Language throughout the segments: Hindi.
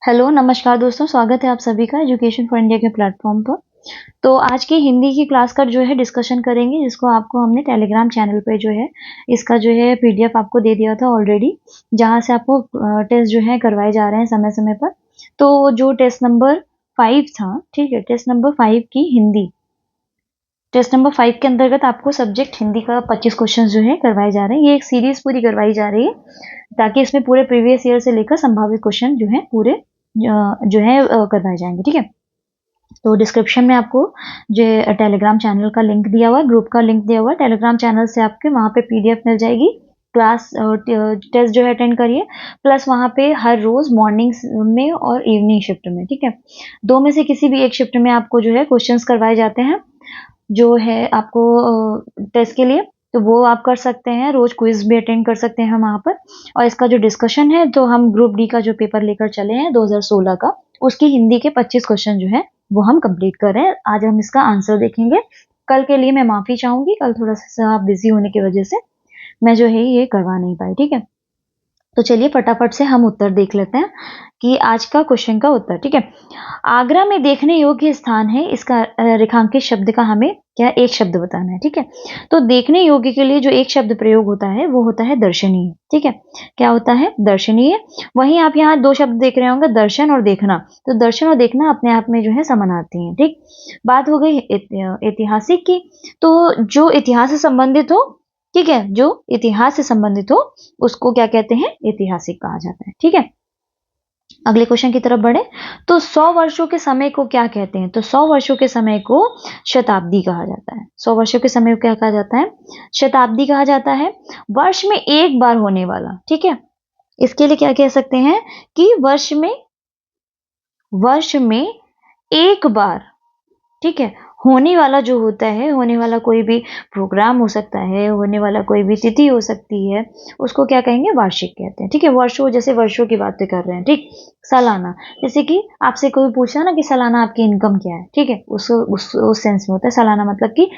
हेलो, नमस्कार दोस्तों, स्वागत है आप सभी का एजुकेशन फॉर इंडिया के प्लेटफॉर्म पर। तो आज की हिंदी की क्लास का जो है डिस्कशन करेंगे, जिसको आपको हमने टेलीग्राम चैनल पे जो है इसका जो है पीडीएफ आपको दे दिया था ऑलरेडी, जहाँ से आपको टेस्ट जो है करवाए जा रहे हैं समय समय पर। तो जो टेस्ट नंबर 5 था, ठीक है, टेस्ट नंबर 5 की हिंदी, टेस्ट नंबर 5 के अंतर्गत आपको सब्जेक्ट हिंदी का 25 क्वेश्चन जो है करवाए जा रहे हैं। ये एक सीरीज पूरी करवाई जा रही है ताकि इसमें पूरे प्रीवियस ईयर से लेकर संभावित क्वेश्चन जो है पूरे जो है करवाए जाएंगे, ठीक है। तो डिस्क्रिप्शन में आपको जो टेलीग्राम चैनल का लिंक दिया हुआ है, ग्रुप का लिंक दिया हुआ है। टेलीग्राम चैनल से आपके वहाँ पे पीडीएफ मिल जाएगी। क्लास टेस्ट जो है अटेंड करिए, प्लस वहाँ पे हर रोज मॉर्निंग में और इवनिंग शिफ्ट में, ठीक है, दो में से किसी भी एक शिफ्ट में आपको जो है क्वेश्चंस करवाए जाते हैं जो है आपको टेस्ट के लिए। तो वो आप कर सकते हैं, रोज क्विज भी अटेंड कर सकते हैं हम वहाँ पर। और इसका जो डिस्कशन है, तो हम ग्रुप डी का जो पेपर लेकर चले हैं 2016 का, उसकी हिंदी के 25 क्वेश्चन जो है वो हम कंप्लीट कर रहे हैं। आज हम इसका आंसर देखेंगे। कल के लिए मैं माफी चाहूंगी, कल थोड़ा सा बिजी होने की वजह से मैं जो है ये करवा नहीं पाई, ठीक है। तो चलिए फटाफट से हम उत्तर देख लेते हैं कि आज का क्वेश्चन का उत्तर, ठीक है। आगरा में देखने योग्य स्थान है, इसका रेखांकित शब्द का हमें क्या एक शब्द बताना है, ठीक है। तो देखने योग्य के लिए जो एक शब्द प्रयोग होता है वो होता है दर्शनीय, ठीक है। क्या होता है? दर्शनीय। वहीं आप यहाँ दो शब्द देख रहे होंगे, दर्शन और देखना। तो दर्शन और देखना अपने आप में जो है समानार्थी हैं, ठीक। बात हो गई ऐतिहासिक की। तो जो इतिहास से संबंधित हो, ठीक है, जो इतिहास से संबंधित हो उसको क्या कहते हैं? ऐतिहासिक कहा जाता है, ठीक है। अगले क्वेश्चन की तरफ बढ़े तो 100 वर्षों के समय को क्या कहते हैं? तो 100 वर्षों के समय को शताब्दी कहा जाता है। 100 वर्षों के समय को क्या कहा जाता है? शताब्दी कहा जाता है। वर्ष में एक बार होने वाला, ठीक है, इसके लिए क्या कह सकते हैं कि वर्ष में एक बार, ठीक है, होने वाला जो होता है, होने वाला कोई भी प्रोग्राम हो सकता है, होने वाला कोई भी तिथि हो सकती है, उसको क्या कहेंगे? वार्षिक कहते हैं, ठीक है। वर्षों, जैसे वर्षों की बातें कर रहे हैं, ठीक। सालाना, जैसे कि आपसे कोई पूछा ना कि सालाना आपकी इनकम क्या है, ठीक है, उस सेंस में होता है सालाना, मतलब कि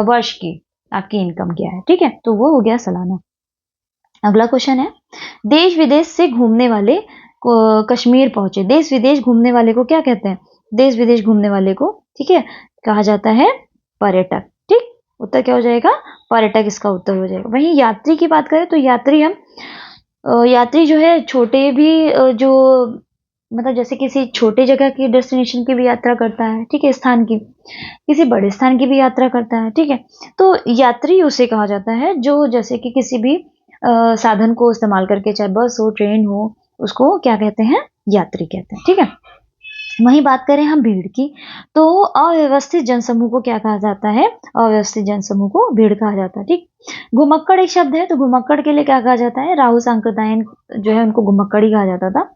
वर्ष की आपकी इनकम क्या है, ठीक है। तो वो हो गया सालाना। अगला क्वेश्चन है, देश विदेश से घूमने वाले कश्मीर पहुंचे। देश विदेश घूमने वाले को क्या कहते हैं? देश विदेश घूमने वाले को, ठीक है, कहा जाता है पर्यटक, ठीक। उत्तर क्या हो जाएगा? पर्यटक इसका उत्तर हो जाएगा। वहीं यात्री की बात करें तो यात्री जो है छोटे भी जो मतलब जैसे किसी छोटे जगह की डेस्टिनेशन की भी यात्रा करता है, ठीक है, स्थान की, किसी बड़े स्थान की भी यात्रा करता है, ठीक है। तो यात्री उसे कहा जाता है जो जैसे कि किसी भी साधन को इस्तेमाल करके, चाहे बस हो, ट्रेन हो, उसको क्या कहते हैं? यात्री कहते हैं, ठीक है। वहीं बात करें हम भीड़ की, तो अव्यवस्थित जनसमूह को क्या कहा जाता है? अव्यवस्थित जनसमूह को भीड़ कहा जाता है, ठीक। घुमक्कड़ एक शब्द है, तो घुमक्कड़ के लिए क्या कहा जाता है? राहुल सांकृत्यायन जो है उनको घुमक्कड़ ही कहा जाता था।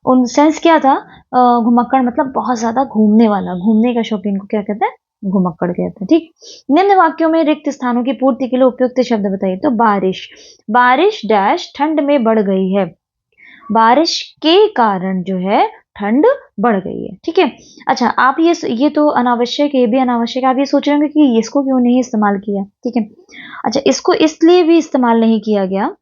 उन सेंस क्या था? घुमक्कड़ मतलब बहुत ज्यादा घूमने वाला, घूमने का शौकीन को क्या कहते हैं? घुमक्कड़ कहते हैं, ठीक। निम्न वाक्यों में रिक्त स्थानों की पूर्ति के लिए उपयुक्त शब्द बताइए। तो बारिश, बारिश डैश ठंड में बढ़ गई है। बारिश के कारण जो है ठंड बढ़ गई है, ठीक है। अच्छा, आप ये तो अनावश्यक है, ये भी अनावश्यक है। आप ये सोच रहे होंगे कि इसको क्यों नहीं इस्तेमाल किया, ठीक है। अच्छा, इसको इसलिए भी इस्तेमाल नहीं किया गया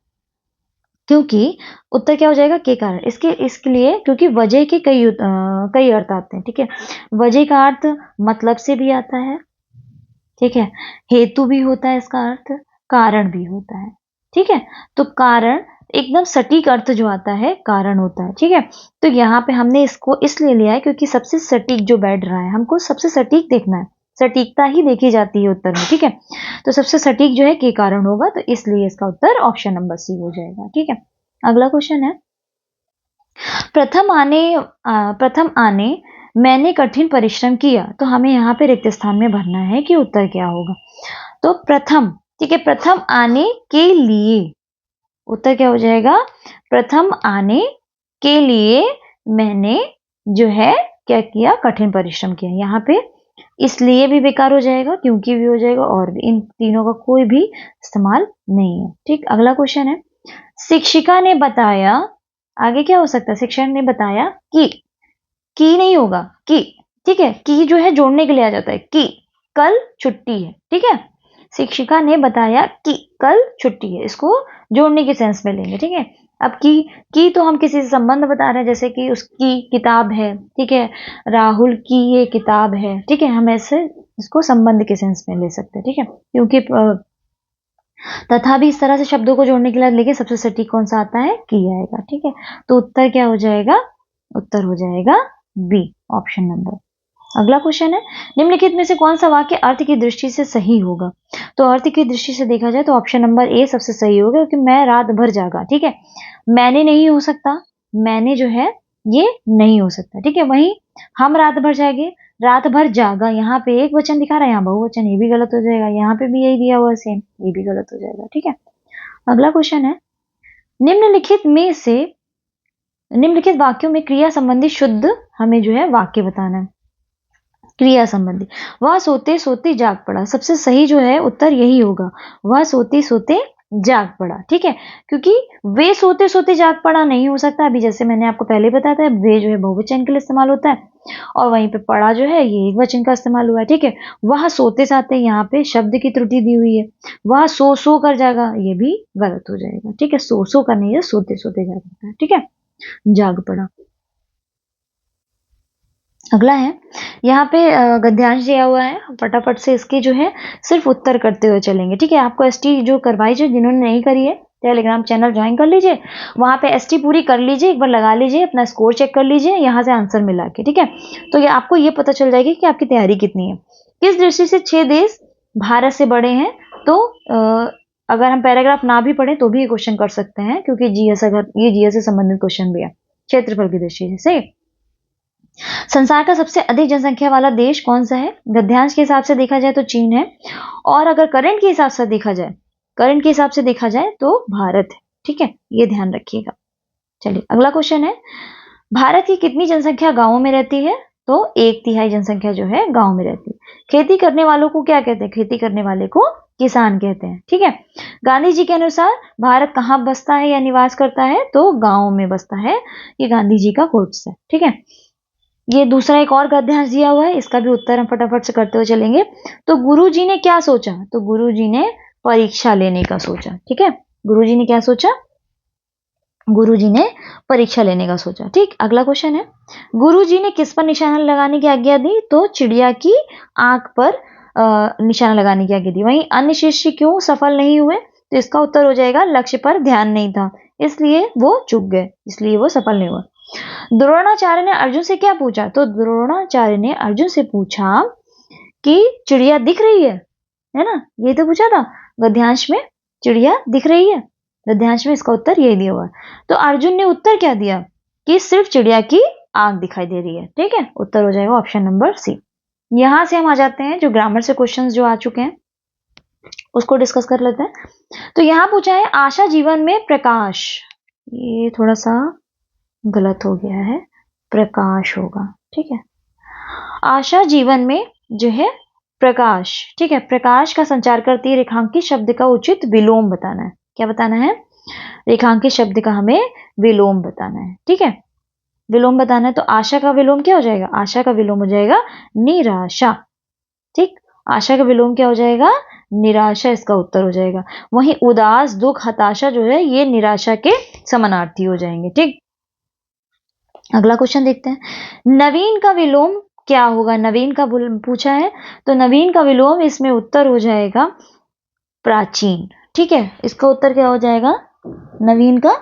क्योंकि उत्तर क्या हो जाएगा? के कारण। इसके लिए क्योंकि वजह के कई अर्थ आते हैं, ठीक है। वजह का अर्थ मतलब से भी आता है, ठीक है, हेतु भी होता है इसका अर्थ, कारण भी होता है, ठीक है। तो कारण एकदम सटीक अर्थ जो आता है कारण होता है, ठीक है। तो यहाँ पे हमने इसको इसलिए लिया है क्योंकि सबसे सटीक जो बैठ रहा है, हमको सबसे सटीक देखना है, सटीकता ही देखी जाती है उत्तर में, ठीक है। तो सबसे सटीक जो है के कारण होगा, तो इसलिए इसका उत्तर ऑप्शन नंबर सी हो जाएगा, ठीक है। अगला क्वेश्चन है, प्रथम आने मैंने कठिन परिश्रम किया। तो हमें यहाँ पे रिक्त स्थान में भरना है कि उत्तर क्या होगा। तो प्रथम, ठीक है, प्रथम आने के लिए उत्तर क्या हो जाएगा? प्रथम आने के लिए मैंने जो है क्या किया? कठिन परिश्रम किया। यहाँ पे इसलिए भी बेकार हो जाएगा, क्योंकि भी हो जाएगा, और भी, इन तीनों का कोई भी इस्तेमाल नहीं है, ठीक। अगला क्वेश्चन है, शिक्षिका ने बताया, आगे क्या हो सकता है? शिक्षक ने बताया कि नहीं होगा, कि, ठीक है, कि जो है जोड़ने के लिए आ जाता है, कि कल छुट्टी है, ठीक है। शिक्षिका ने बताया कि कल छुट्टी है, इसको जोड़ने के सेंस में लेंगे, ठीक है। अब की तो हम किसी से संबंध बता रहे हैं, जैसे कि उसकी किताब है, ठीक है, राहुल की ये किताब है, ठीक है, हम ऐसे इसको संबंध के सेंस में ले सकते हैं, ठीक है, क्योंकि तथा भी इस तरह से शब्दों को जोड़ने के लिए लेकिन सबसे सटीक कौन सा आता है, की आएगा, ठीक है। तो उत्तर क्या हो जाएगा, उत्तर हो जाएगा बी, ऑप्शन नंबर। अगला क्वेश्चन है, निम्नलिखित में से कौन सा वाक्य अर्थ की दृष्टि से सही होगा। तो अर्थ की दृष्टि से देखा जाए तो ऑप्शन नंबर ए सबसे सही होगा, क्योंकि मैं रात भर जागा, ठीक है, मैंने नहीं हो सकता, मैंने जो है ये नहीं हो सकता, ठीक है। वहीं हम रात भर जागे, रात भर जागा, यहाँ पे एक वचन दिखा रहा है, यहाँ बहुवचन, ये भी गलत हो जाएगा, यहाँ पे भी यही दिया हुआ है सेम, ये भी गलत हो जाएगा, ठीक है। अगला क्वेश्चन है, निम्नलिखित में से निम्नलिखित वाक्यों में क्रिया संबंधी शुद्ध हमें जो है वाक्य बताना है। क्रिया संबंधी, वह सोते सोते जाग पड़ा, सबसे सही जो है उत्तर यही होगा, वह सोते सोते जाग पड़ा, ठीक है, क्योंकि वे सोते सोते जाग पड़ा नहीं हो सकता, अभी जैसे मैंने आपको पहले बताया था, वे जो है बहुवचन के लिए इस्तेमाल होता है, और वहीं पे पड़ा जो है ये एक वचन का इस्तेमाल हुआ है, ठीक है। वह सोते साते, यहाँ पे शब्द की त्रुटि दी हुई है, वह सो कर जागा, ये भी गलत हो जाएगा, ठीक है, सो कर नहीं है, सोते सोते जाग पड़ा, ठीक है, जाग पड़ा। अगला है, यहाँ पे गद्यांश दिया हुआ है, फटाफट से इसके जो है सिर्फ उत्तर करते हुए चलेंगे, ठीक है। आपको एसटी जो करवाई जो, जिन्होंने नहीं करी है टेलीग्राम चैनल ज्वाइन कर लीजिए, वहां पे एसटी पूरी कर लीजिए, एक बार लगा लीजिए, अपना स्कोर चेक कर लीजिए, यहाँ से आंसर मिला के, ठीक है। तो ये आपको ये पता चल जाएगी कि आपकी तैयारी कितनी है। किस दृष्टि से 6 देश भारत से बड़े हैं, तो अगर हम पैराग्राफ ना भी पढ़े तो भी ये क्वेश्चन कर सकते हैं, क्योंकि जीएस ये जीएस से संबंधित क्वेश्चन भी है, क्षेत्रफल की दृष्टि से। संसार का सबसे अधिक जनसंख्या वाला देश कौन सा है, गद्यांश के हिसाब से देखा जाए तो चीन है, और अगर करंट के हिसाब से देखा जाए, करंट के हिसाब से देखा जाए तो भारत है, ठीक है, ये ध्यान रखिएगा। चलिए अगला क्वेश्चन है, भारत की कितनी जनसंख्या गांवों में रहती है, तो 1/3 जनसंख्या जो है गांव में रहती है। खेती करने वालों को क्या कहते हैं, खेती करने वाले को किसान कहते हैं, ठीक है। गांधी जी के अनुसार भारत कहाँ बसता है या निवास करता है, तो गांव में बसता है, ये गांधी जी का कोट्स है, ठीक है। ये दूसरा एक और गद्यांश दिया हुआ है, इसका भी उत्तर हम फटाफट से करते हुए चलेंगे। तो गुरुजी ने क्या सोचा, तो गुरुजी ने परीक्षा लेने का सोचा, ठीक है, गुरुजी ने क्या सोचा, गुरुजी ने परीक्षा लेने का सोचा, ठीक। अगला क्वेश्चन है, गुरुजी ने किस पर निशाना लगाने की आज्ञा दी, तो चिड़िया की आंख पर निशाना लगाने की आज्ञा दी। वहीं अन्य शिष्य क्यों सफल नहीं हुए, तो इसका उत्तर हो जाएगा लक्ष्य पर ध्यान नहीं था, इसलिए वो चूक गए, इसलिए वो सफल नहीं हुआ। द्रोणाचार्य ने अर्जुन से क्या पूछा, तो द्रोणाचार्य ने अर्जुन से पूछा कि चिड़िया दिख रही है ना, ये तो पूछा था गद्यांश में, चिड़िया दिख रही है, गद्यांश में इसका उत्तर यही दिया हुआ है। तो अर्जुन ने उत्तर क्या दिया कि सिर्फ चिड़िया की आंख दिखाई दे रही है, ठीक है, उत्तर हो जाएगा ऑप्शन नंबर सी। यहां से हम आ जाते हैं जो ग्रामर से क्वेश्चंस जो आ चुके हैं उसको डिस्कस कर लेते हैं। तो यहां पूछा है, आशा जीवन में प्रकाश, ये थोड़ा सा गलत हो गया है, प्रकाश होगा, ठीक है, आशा जीवन में जो है प्रकाश, ठीक है, प्रकाश का संचार करती है, रेखांकित शब्द का उचित विलोम बताना है, क्या बताना है, रेखांकित शब्द का हमें विलोम बताना है, ठीक है, विलोम बताना है। तो आशा का विलोम क्या हो जाएगा, आशा का विलोम हो जाएगा निराशा, ठीक, आशा का विलोम क्या हो जाएगा, निराशा, इसका उत्तर हो जाएगा। वहीं उदास, दुख, हताशा जो है ये निराशा के समानार्थी हो जाएंगे, ठीक। अगला क्वेश्चन देखते हैं, नवीन का विलोम क्या होगा, नवीन का पूछा है, तो नवीन का विलोम इसमें उत्तर हो जाएगा प्राचीन, ठीक है, इसका उत्तर क्या हो जाएगा, नवीन का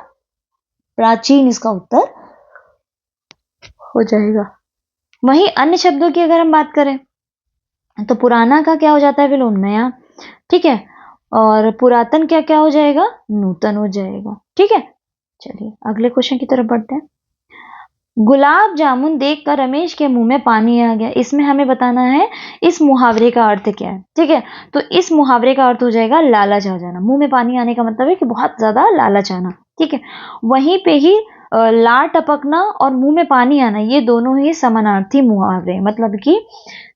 प्राचीन, इसका उत्तर हो जाएगा। वहीं अन्य शब्दों की अगर हम बात करें तो पुराना का क्या हो जाता है विलोम, नया, ठीक है, और पुरातन क्या क्या हो जाएगा, नूतन हो जाएगा, ठीक है। चलिए अगले क्वेश्चन की तरफ बढ़ते हैं। गुलाब जामुन देखकर रमेश के मुंह में पानी आ गया, इसमें हमें बताना है इस मुहावरे का अर्थ क्या है, ठीक है। तो इस मुहावरे का अर्थ हो जाएगा लालच आ जाना, मुंह में पानी आने का मतलब है कि बहुत ज्यादा लालच आना, ठीक है। वहीं पे ही लार टपकना और मुंह में पानी आना, ये दोनों ही समानार्थी मुहावरे, मतलब कि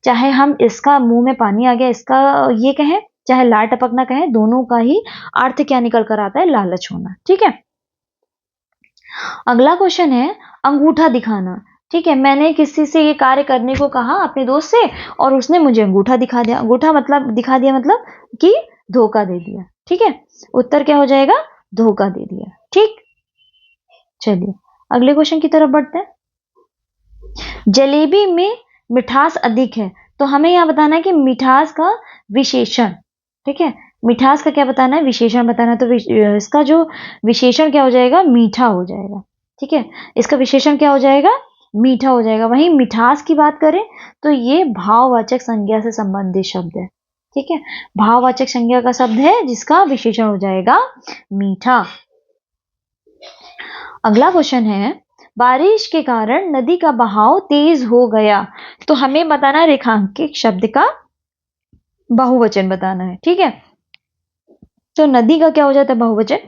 चाहे हम इसका मुंह में पानी आ गया इसका ये कहें, चाहे लार टपकना कहें, दोनों का ही अर्थ क्या निकल कर आता है, लालच होना, ठीक है। अगला क्वेश्चन है अंगूठा दिखाना, ठीक है, मैंने किसी से ये कार्य करने को कहा अपने दोस्त से और उसने मुझे अंगूठा दिखा दिया, अंगूठा मतलब दिखा दिया मतलब कि धोखा दे दिया, ठीक है, उत्तर क्या हो जाएगा, धोखा दे दिया, ठीक। चलिए अगले क्वेश्चन की तरफ बढ़ते हैं। जलेबी में मिठास अधिक है, तो हमें यह बताना है कि मिठास का विशेषण। ठीक है, मिठास का क्या बताना है, विशेषण बताना है। तो इसका जो विशेषण क्या हो जाएगा, मीठा हो जाएगा। ठीक है, इसका विशेषण क्या हो जाएगा, मीठा हो जाएगा। वहीं मिठास की बात करें तो ये भाववाचक संज्ञा से संबंधित शब्द है। ठीक है, भाववाचक संज्ञा का शब्द है जिसका विशेषण हो जाएगा मीठा। अगला क्वेश्चन है, बारिश के कारण नदी का बहाव तेज हो गया, तो हमें बताना है रेखांकित शब्द का बहुवचन बताना है। ठीक है, तो नदी का क्या हो जाता है बहुवचन,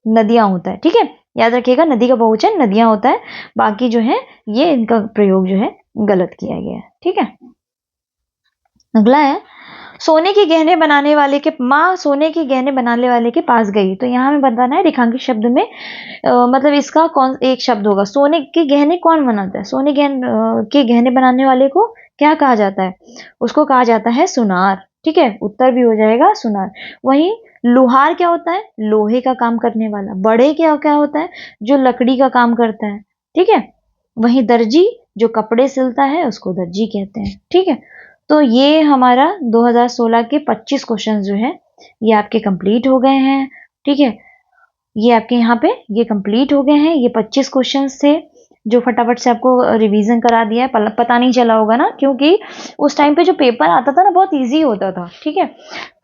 नदियां होता है। ठीक है, याद रखिएगा नदी का बहुवचन नदियां होता है, बाकी जो है ये इनका प्रयोग जो है गलत किया गया है। ठीक है, अगला है, सोने के गहने बनाने वाले के माँ सोने के गहने बनाने वाले के पास गई, तो यहाँ हमें बताना है रेखांकित शब्द में मतलब इसका कौन एक शब्द होगा। सोने के गहने कौन बनाता है, सोने के गहने बनाने वाले को क्या कहा जाता है, उसको कहा जाता है सुनार। ठीक है, उत्तर भी हो जाएगा सुनार। वहीं लोहार क्या होता है, लोहे का काम करने वाला। बड़े क्या क्या होता है, जो लकड़ी का काम करता है। ठीक है, वहीं दर्जी जो कपड़े सिलता है उसको दर्जी कहते हैं। ठीक है, तो ये हमारा 2016 के 25 क्वेश्चन जो है ये आपके कंप्लीट हो गए हैं। ठीक है, ये आपके यहाँ पे ये कंप्लीट हो गए हैं। ये 25 क्वेश्चन थे जो फटाफट से आपको रिवीजन करा दिया है। पता नहीं चला होगा ना, क्योंकि उस टाइम पे जो पेपर आता था ना बहुत इजी होता था। ठीक है,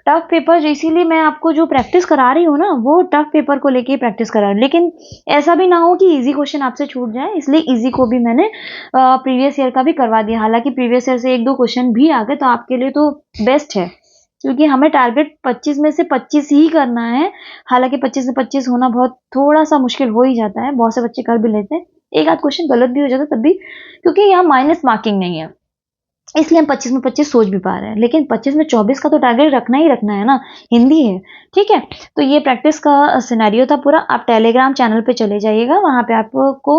टफ पेपर, इसीलिए मैं आपको जो प्रैक्टिस करा रही हूँ ना वो टफ पेपर को लेके प्रैक्टिस करा रही हूँ। लेकिन ऐसा भी ना हो कि इजी क्वेश्चन आपसे छूट जाए, इसलिए इजी को भी मैंने प्रीवियस ईयर का भी करवा दिया। हालांकि प्रीवियस ईयर से 1-2 क्वेश्चन भी आ गए तो आपके लिए तो बेस्ट है, क्योंकि हमें टारगेट 25 में से 25 ही करना है। हालांकि 25 में 25 होना बहुत थोड़ा सा मुश्किल हो ही जाता है, बहुत से बच्चे कर भी लेते हैं, एक आध क्वेश्चन गलत भी हो जाता है तब भी, क्योंकि यहाँ माइनस मार्किंग नहीं है, इसलिए हम 25 में 25 सोच भी पा रहे हैं। लेकिन 25 में 24 का तो टारगेट रखना ही रखना है ना, हिंदी है। ठीक है, तो ये प्रैक्टिस का सिनेरियो था पूरा। आप टेलीग्राम चैनल पे चले जाइएगा, वहां पे आपको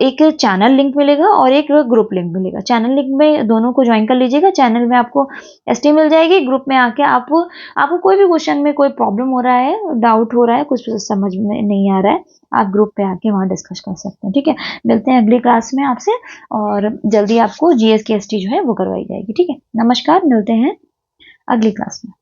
एक चैनल लिंक मिलेगा और एक ग्रुप लिंक मिलेगा। चैनल लिंक में दोनों को ज्वाइन कर लीजिएगा, चैनल में आपको एसटी मिल जाएगी, ग्रुप में आके आपको कोई भी क्वेश्चन में कोई प्रॉब्लम हो रहा है, डाउट हो रहा है, कुछ समझ में नहीं आ रहा है, आप ग्रुप पे आके वहां डिस्कस कर सकते हैं। ठीक है, मिलते हैं अगली क्लास में आपसे, और जल्दी आपको जीएस की एसटी जो है वो करवाई जाएगी। ठीक है, नमस्कार, मिलते हैं अगली क्लास में।